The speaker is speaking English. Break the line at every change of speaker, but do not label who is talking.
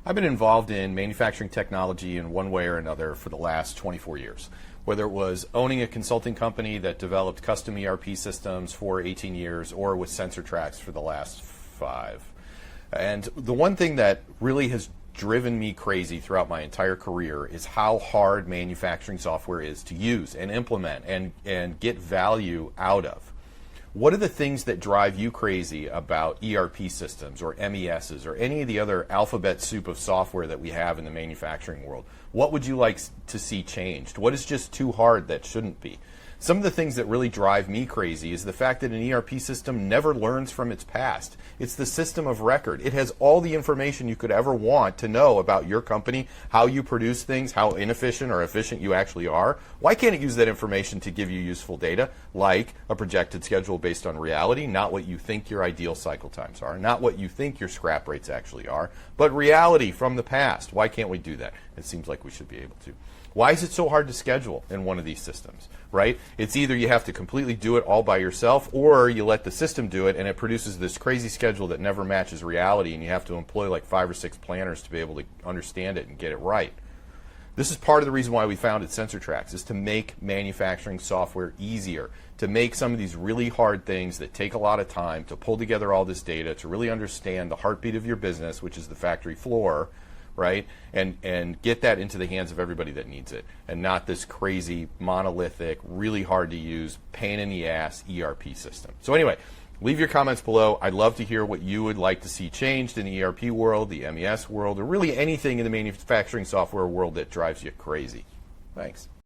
I've been involved in manufacturing technology in one way or another for the last 24 years. Whether it was owning a consulting company that developed custom ERP systems for 18 years or with sensor tracks for the last 5. And the one thing that really has driven me crazy throughout my entire career is how hard manufacturing software is to use and implement and get value out of. What are the things that drive you crazy about ERP systems or MESs or any of the other alphabet soup of software that we have in the manufacturing world? What would you like to see changed? What is just too hard that shouldn't be? Some of the things that really drive me crazy is the fact that an ERP system never learns from its past. It's the system of record. It has all the information you could ever want to know about your company, how you produce things, how inefficient or efficient you actually are. Why can't it use that information to give you useful data, like a projected schedule based on reality, not what you think your ideal cycle times are, not what you think your scrap rates actually are, but reality from the past? Why can't we do that? It seems like we should be able to. Why is it so hard to schedule in one of these systems, right? It's either you have to completely do it all by yourself or you let the system do it and it produces this crazy schedule that never matches reality and you have to employ like 5 or 6 planners to be able to understand it and get it right. This is part of the reason why we founded Sensor Tracks, is to make manufacturing software easier, to make some of these really hard things that take a lot of time, to pull together all this data, to really understand the heartbeat of your business, which is the factory floor, right? And get that into the hands of everybody that needs it, and not this crazy, monolithic, really hard to use, pain in the ass ERP system. So anyway, leave your comments below. I'd love to hear what you would like to see changed in the ERP world, the MES world, or really anything in the manufacturing software world that drives you crazy. Thanks.